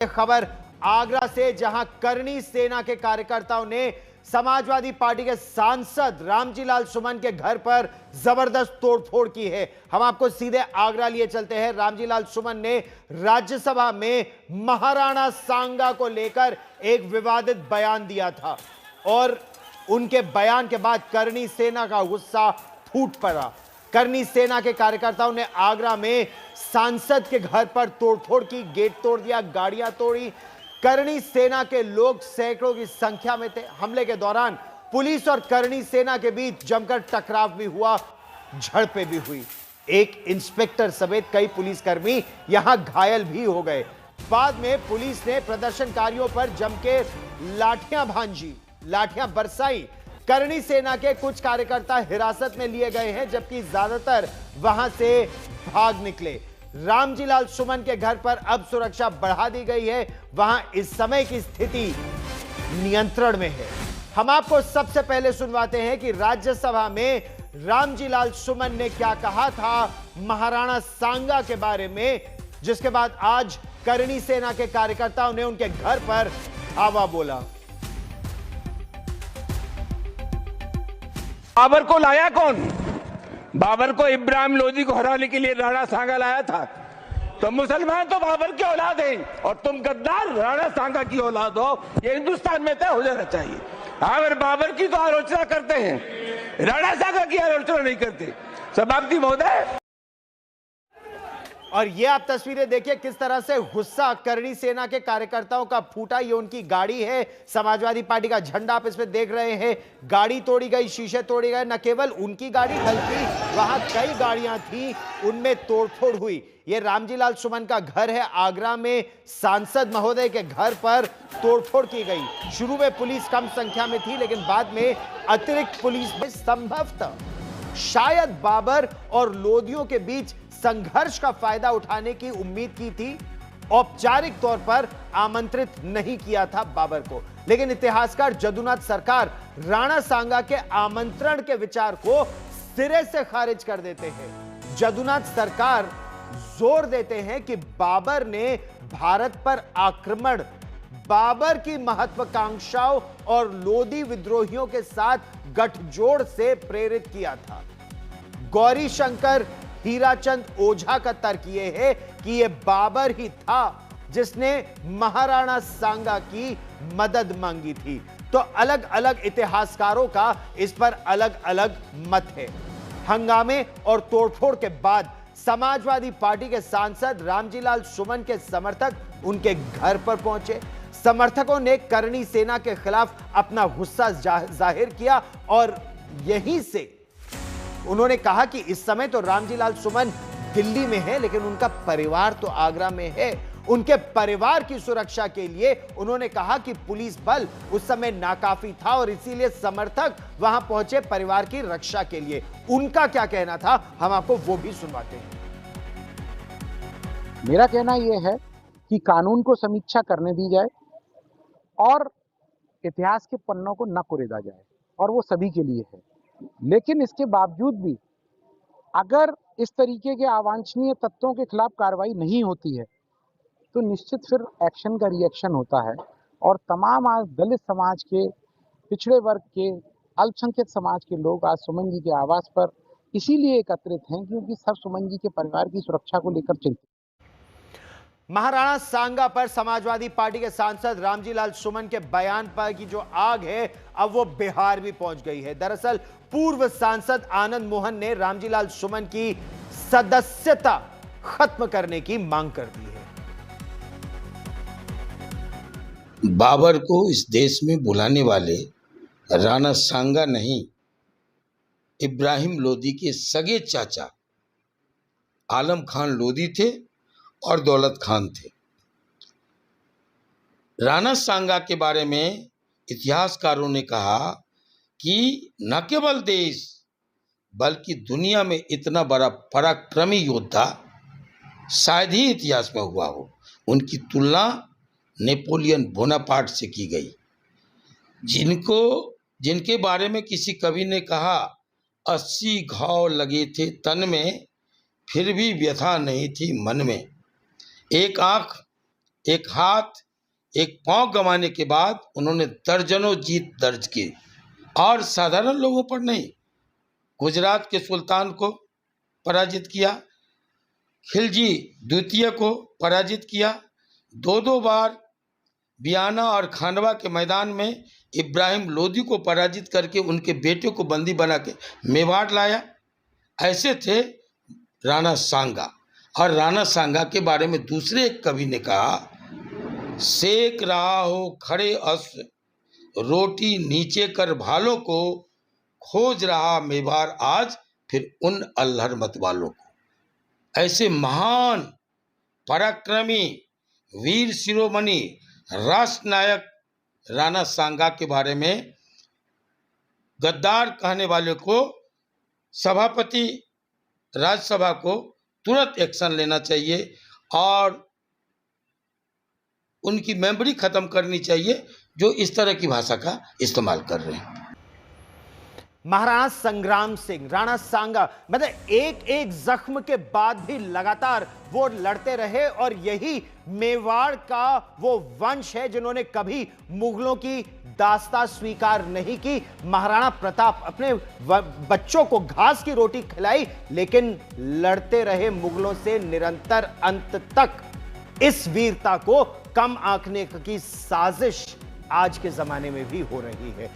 खबर आगरा से, जहां करणी सेना के कार्यकर्ताओं ने समाजवादी पार्टी के सांसद रामजीलाल सुमन के घर पर जबरदस्त तोड़फोड़ की है। हम आपको सीधे आगरा लिए चलते हैं। रामजीलाल सुमन ने राज्यसभा में महाराणा सांगा को लेकर एक विवादित बयान दिया था और उनके बयान के बाद करणी सेना का गुस्सा फूट पड़ा। करणी सेना के कार्यकर्ताओं ने आगरा में सांसद के घर पर तोड़फोड़ की, गेट तोड़ दिया, गाड़ियां तोड़ी। करणी सेना के लोग सैकड़ों की संख्या में थे। हमले के दौरान पुलिस और करणी सेना के बीच जमकर टकराव भी हुआ, झड़पें भी हुई। एक इंस्पेक्टर समेत कई पुलिसकर्मी यहां घायल भी हो गए। बाद में पुलिस ने प्रदर्शनकारियों पर जम के लाठियां भांजी, लाठियां बरसाई। करणी सेना के कुछ कार्यकर्ता हिरासत में लिए गए हैं, जबकि ज्यादातर वहां से भाग निकले। रामजीलाल सुमन के घर पर अब सुरक्षा बढ़ा दी गई है। वहां इस समय की स्थिति नियंत्रण में है। हम आपको सबसे पहले सुनवाते हैं कि राज्यसभा में रामजीलाल सुमन ने क्या कहा था महाराणा सांगा के बारे में, जिसके बाद आज करणी सेना के कार्यकर्ताओं ने उनके घर पर धावा बोला। बाबर को लाया कौन? बाबर को इब्राहिम लोदी को हराने के लिए राणा सांगा लाया था। तो मुसलमान तो बाबर की औलाद हैं और तुम गद्दार राणा सांगा की औलाद हो, ये हिंदुस्तान में तय हो जाना चाहिए। अगर बाबर की तो आलोचना करते हैं, राणा सांगा की आलोचना नहीं करते। सभापति महोदय, और ये आप तस्वीरें देखिए किस तरह से गुस्सा करणी सेना के कार्यकर्ताओं का फूटा। ये उनकी गाड़ी है, समाजवादी पार्टी का झंडा आप इसमें देख रहे हैं। गाड़ी तोड़ी गई, शीशे तोड़े गए। न केवल उनकी गाड़ी बल्कि वहां कई गाड़ियां थी, उनमें तोड़फोड़ हुई। ये रामजीलाल सुमन का घर है आगरा में। सांसद महोदय के घर पर तोड़फोड़ की गई। शुरू में पुलिस कम संख्या में थी, लेकिन बाद में अतिरिक्त पुलिस में संभवतः शायद बाबर और लोदियों के बीच संघर्ष का फायदा उठाने की उम्मीद की थी। औपचारिक तौर पर आमंत्रित नहीं किया था बाबर को, लेकिन इतिहासकार जदुनाथ सरकार राणा सांगा के आमंत्रण के विचार को सिरे से खारिज कर देते हैं। जदुनाथ सरकार जोर देते हैं कि बाबर ने भारत पर आक्रमण बाबर की महत्वाकांक्षाओं और लोदी विद्रोहियों के साथ गठजोड़ से प्रेरित किया था। गौरी शंकर हीराचंद ओझा का तर्क यह है कि यह बाबर ही था जिसने महाराणा सांगा की मदद मांगी थी। तो अलग अलग इतिहासकारों का इस पर अलग अलग मत है। हंगामे और तोड़फोड़ के बाद समाजवादी पार्टी के सांसद रामजीलाल सुमन के समर्थक उनके घर पर पहुंचे। समर्थकों ने करणी सेना के खिलाफ अपना गुस्सा जाहिर किया और यहीं से उन्होंने कहा कि इस समय तो रामजीलाल सुमन दिल्ली में है, लेकिन उनका परिवार तो आगरा में है। उनके परिवार की सुरक्षा के लिए उन्होंने कहा कि पुलिस बल उस समय नाकाफी था और इसीलिए समर्थक वहां पहुंचे परिवार की रक्षा के लिए। उनका क्या कहना था, हम आपको वो भी सुनवाते हैं। मेरा कहना यह है कि कानून को समीक्षा करने दी जाए और इतिहास के पन्नों को न कुरेदा जाए, और वो सभी के लिए है। लेकिन इसके बावजूद भी अगर इस तरीके के अवांछनीय तत्वों के खिलाफ कार्रवाई नहीं होती है तो निश्चित फिर एक्शन का रिएक्शन होता है। और तमाम आज दलित समाज के, पिछड़े वर्ग के, अल्पसंख्यक समाज के लोग आज सुमन जी के आवास पर इसीलिए एकत्रित हैं क्योंकि सब सुमन जी के परिवार की सुरक्षा को लेकर चिंतित। महाराणा सांगा पर समाजवादी पार्टी के सांसद रामजीलाल सुमन के बयान पर की जो आग है, अब वो बिहार भी पहुंच गई है। दरअसल पूर्व सांसद आनंद मोहन ने रामजीलाल सुमन की सदस्यता खत्म करने की मांग कर दी है। बाबर को इस देश में बुलाने वाले राणा सांगा नहीं, इब्राहिम लोदी के सगे चाचा आलम खान लोदी थे और दौलत खान थे। राणा सांगा के बारे में इतिहासकारों ने कहा कि न केवल देश बल्कि दुनिया में इतना बड़ा पराक्रमी योद्धा शायद ही इतिहास में हुआ हो। उनकी तुलना नेपोलियन बोनापार्ट से की गई, जिनके बारे में किसी कवि ने कहा 80 घाव लगे थे तन में, फिर भी व्यथा नहीं थी मन में। एक आंख एक हाथ एक पांव गंवाने के बाद उन्होंने दर्जनों जीत दर्ज की, और साधारण लोगों पर नहीं, गुजरात के सुल्तान को पराजित किया, खिलजी द्वितीय को पराजित किया, दो बार बियाना और खांडवा के मैदान में इब्राहिम लोदी को पराजित करके उनके बेटे को बंदी बना के मेवाड़ लाया। ऐसे थे राणा सांगा। और राणा सांगा के बारे में दूसरे एक कवि ने कहा, सेक रहा हो खड़े अश्व, रोटी नीचे कर भालों को, खोज रहा मेवाड़ आज फिर उन अल्हड़ मत वालों को। ऐसे महान पराक्रमी वीर शिरोमणि राष्ट्र नायक राणा सांगा के बारे में गद्दार कहने वाले को सभापति राज्यसभा को तुरंत एक्शन लेना चाहिए और उनकी मेमोरी खत्म करनी चाहिए जो इस तरह की भाषा का इस्तेमाल कर रहे हैं। महाराणा संग्राम सिंह, राणा सांगा, मतलब एक एक जख्म के बाद भी लगातार वो लड़ते रहे और यही मेवाड़ का वो वंश है जिन्होंने कभी मुगलों की दास्तां स्वीकार नहीं की। महाराणा प्रताप अपने बच्चों को घास की रोटी खिलाई लेकिन लड़ते रहे मुगलों से निरंतर अंत तक। इस वीरता को कम आंकने की साजिश आज के जमाने में भी हो रही है।